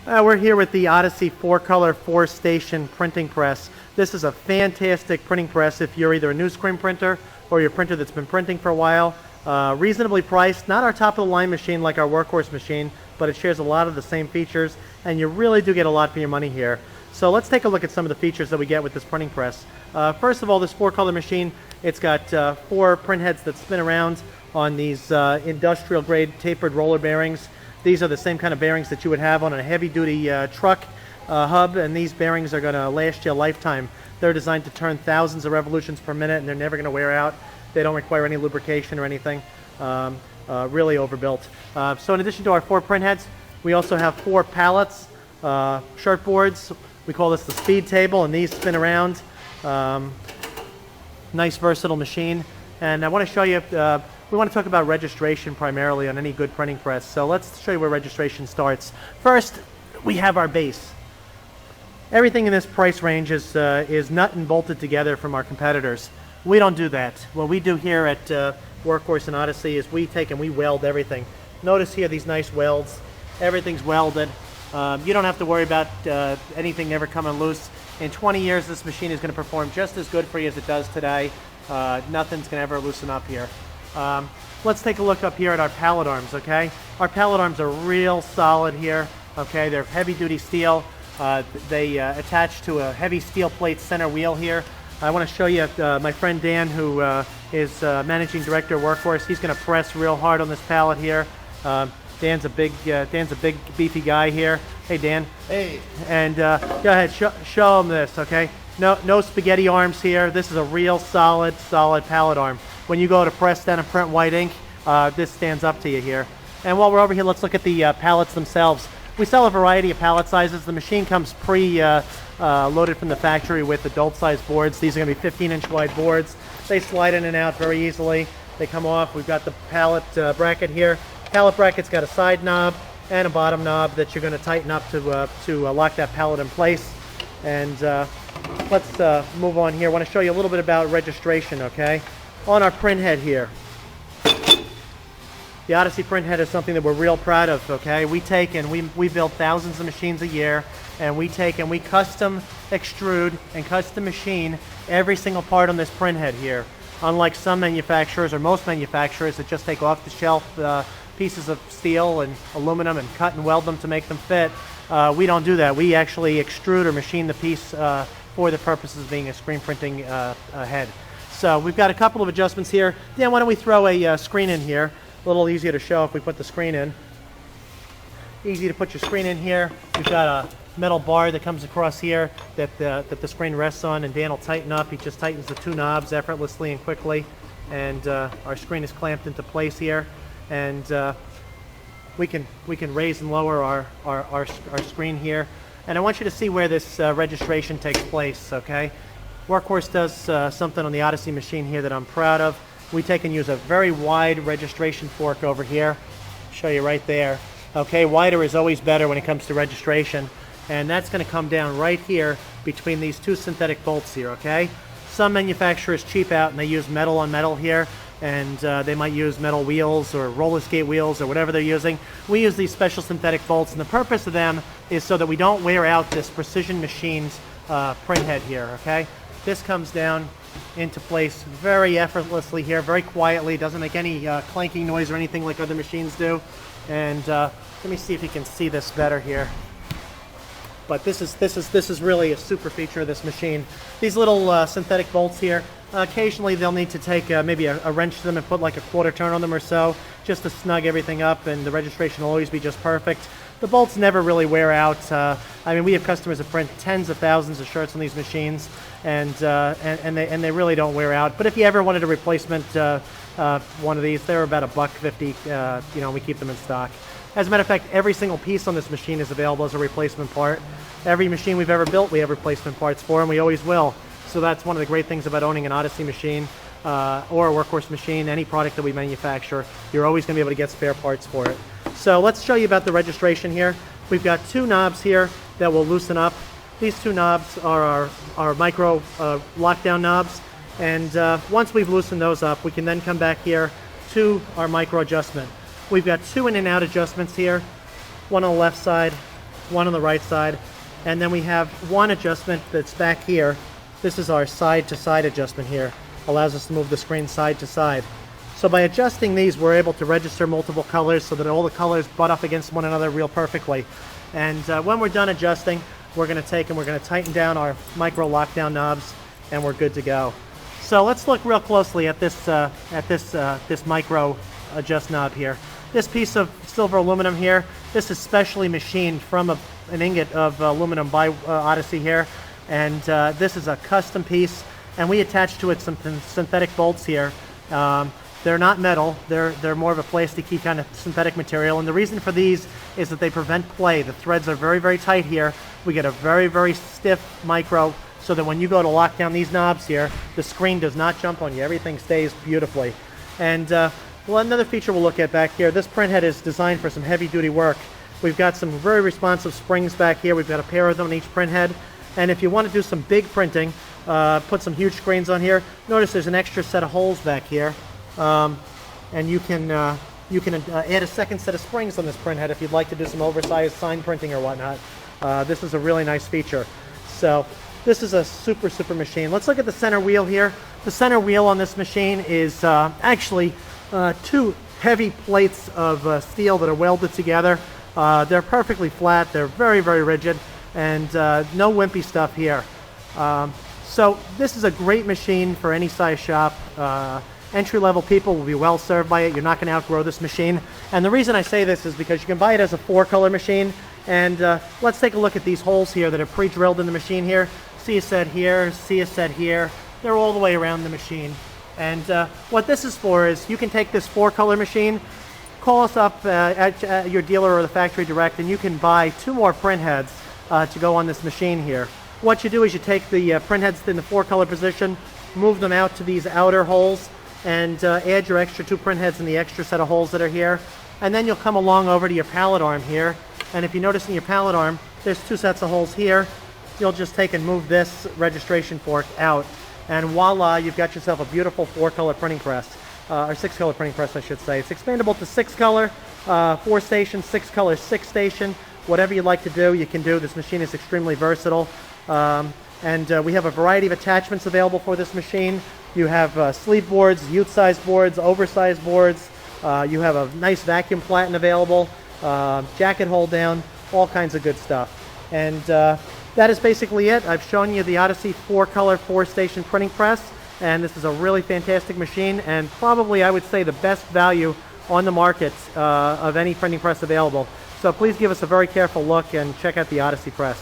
We're here with the Odyssey 4-color 4-station printing press. This is a fantastic printing press if you're either a new screen printer or your printer that's been printing for a while. Reasonably priced, not our top-of-the-line machine like our workhorse machine, but it shares a lot of the same features, and you really do get a lot for your money here. So let's take a look at some of the features that we get with this printing press. First of all, this 4-color machine, it's got 4 print heads that spin around on these industrial-grade tapered roller bearings. These are the same kind of bearings that you would have on a heavy-duty truck hub, and these bearings are going to last you a lifetime. They're designed to turn thousands of revolutions per minute, and they're never going to wear out. They don't require any lubrication or anything. Really overbuilt. So in addition to our 4 print heads, we also have 4 pallets, shirt boards. We call this the speed table, and these spin around. Nice versatile machine. And I want to show you, we want to talk about registration primarily on any good printing press. So let's show you where registration starts. First, we have our base. Everything in this price range is nut and bolted together from our competitors. We don't do that. What we do here at Workhorse and Odyssey is we take and we weld everything. Notice here these nice welds. Everything's welded. You don't have to worry about anything ever coming loose. In 20 years, this machine is going to perform just as good for you as it does today. Nothing's going to ever loosen up here. Let's take a look up here at our pallet arms, okay? Our pallet arms are real solid here, okay? They're heavy-duty steel. They attach to a heavy steel plate center wheel here. I want to show you my friend Dan, who is managing director of Workhorse. He's going to press real hard on this pallet here. Dan's a big beefy guy here. Hey, Dan. Hey. And go ahead, show him this, okay? No spaghetti arms here. This is a real solid pallet arm. When you go to press down and print white ink, this stands up to you here. And while we're over here, let's look at the pallets themselves. We sell a variety of pallet sizes. The machine comes loaded from the factory with adult-sized boards. These are going to be 15-inch wide boards. They slide in and out very easily. They come off. We've got the pallet bracket here. Pallet bracket's got a side knob and a bottom knob that you're going to tighten up to lock that pallet in place. And let's move on here. I want to show you a little bit about registration, okay? On our print head here. The Odyssey print head is something that we're real proud of, okay? We take and we build thousands of machines a year, and we take and we custom extrude and custom machine every single part on this print head here. Unlike some manufacturers or most manufacturers that just take off-the-shelf pieces of steel and aluminum and cut and weld them to make them fit, we don't do that. We actually extrude or machine the piece for the purposes of being a screen printing head. So we've got a couple of adjustments here. Dan, why don't we throw a screen in here? A little easier to show if we put the screen in. Easy to put your screen in here. We've got a metal bar that comes across here that the screen rests on, and Dan will tighten up. He just tightens the 2 knobs effortlessly and quickly, and our screen is clamped into place here. And we can raise and lower our screen here. And I want you to see where this registration takes place, okay? Workhorse does something on the Odyssey machine here that I'm proud of. We take and use a very wide registration fork over here. Show you right there. Okay, wider is always better when it comes to registration. And that's going to come down right here between these 2 synthetic bolts here, okay? Some manufacturers cheap out and they use metal on metal here, and they might use metal wheels or roller skate wheels or whatever they're using. We use these special synthetic bolts, and the purpose of them is so that we don't wear out this Precision Machines print head here, okay? This comes down into place very effortlessly here, very quietly. Doesn't make any clanking noise or anything like other machines do. And let me see if you can see this better here. But this is really a super feature of this machine. These little synthetic bolts here, occasionally they'll need to take maybe a wrench to them and put like a quarter turn on them or so, just to snug everything up, and the registration will always be just perfect. The bolts never really wear out. I mean, we have customers that print tens of thousands of shirts on these machines, and they really don't wear out. But if you ever wanted a replacement one of these, they're about $1.50. You know, we keep them in stock. As a matter of fact, every single piece on this machine is available as a replacement part. Every machine we've ever built, we have replacement parts for, and we always will. So that's one of the great things about owning an Odyssey machine or a Workhorse machine. Any product that we manufacture, you're always going to be able to get spare parts for it. So let's show you about the registration here. We've got 2 knobs here that will loosen up. These 2 knobs are our micro lockdown knobs. And once we've loosened those up, we can then come back here to our micro adjustment. We've got 2 in and out adjustments here, one on the left side, one on the right side, and then we have one adjustment that's back here. This is our side-to-side adjustment here. Allows us to move the screen side to side. So by adjusting these, we're able to register multiple colors so that all the colors butt up against one another real perfectly. And when we're done adjusting, we're going to take and we're going to tighten down our micro lockdown knobs, and we're good to go. So let's look real closely at this micro adjust knob here. This piece of silver aluminum here, this is specially machined from an ingot of aluminum by Odyssey here, and this is a custom piece, and we attach to it some synthetic bolts here. They're not metal, they're more of a plasticky kind of synthetic material, and the reason for these is that they prevent play. The threads are very, very tight here. We get a very, very stiff micro so that when you go to lock down these knobs here, the screen does not jump on you. Everything stays beautifully. And well, another feature we'll look at back here, this printhead is designed for some heavy-duty work. We've got some very responsive springs back here. We've got a pair of them on each printhead. And if you want to do some big printing, put some huge screens on here, notice there's an extra set of holes back here. And you can add a second set of springs on this printhead if you'd like to do some oversized sign printing or whatnot. This is a really nice feature. So this is a super, super machine. Let's look at the center wheel here. The center wheel on this machine is actually two heavy plates of steel that are welded together. They're perfectly flat. They're very, very rigid, and no wimpy stuff here. So this is a great machine for any size shop. Entry-level people will be well served by it. You're not going to outgrow this machine. And the reason I say this is because you can buy it as a 4-color machine. And let's take a look at these holes here that are pre-drilled in the machine here. See a set here, see a set here. They're all the way around the machine. And what this is for is you can take this 4-color machine, call us up at your dealer or the factory direct, and you can buy 2 more printheads to go on this machine here. What you do is you take the printheads in the 4-color position, move them out to these outer holes, and add your extra 2 printheads in the extra set of holes that are here. And then you'll come along over to your pallet arm here. And if you notice in your pallet arm, there's 2 sets of holes here. You'll just take and move this registration fork out. And voila, you've got yourself a beautiful 4-color printing press. Or 6-color printing press, I should say. It's expandable to 6-color, 4-station, 6-color, 6-station. Whatever you'd like to do, you can do. This machine is extremely versatile. And we have a variety of attachments available for this machine. You have sleeve boards, youth-sized boards, oversized boards. You have a nice vacuum platen available, jacket hold down, all kinds of good stuff. And that is basically it. I've shown you the Odyssey 4-color, 4-station printing press, and this is a really fantastic machine, and probably I would say the best value on the market of any printing press available. So please give us a very careful look and check out the Odyssey press.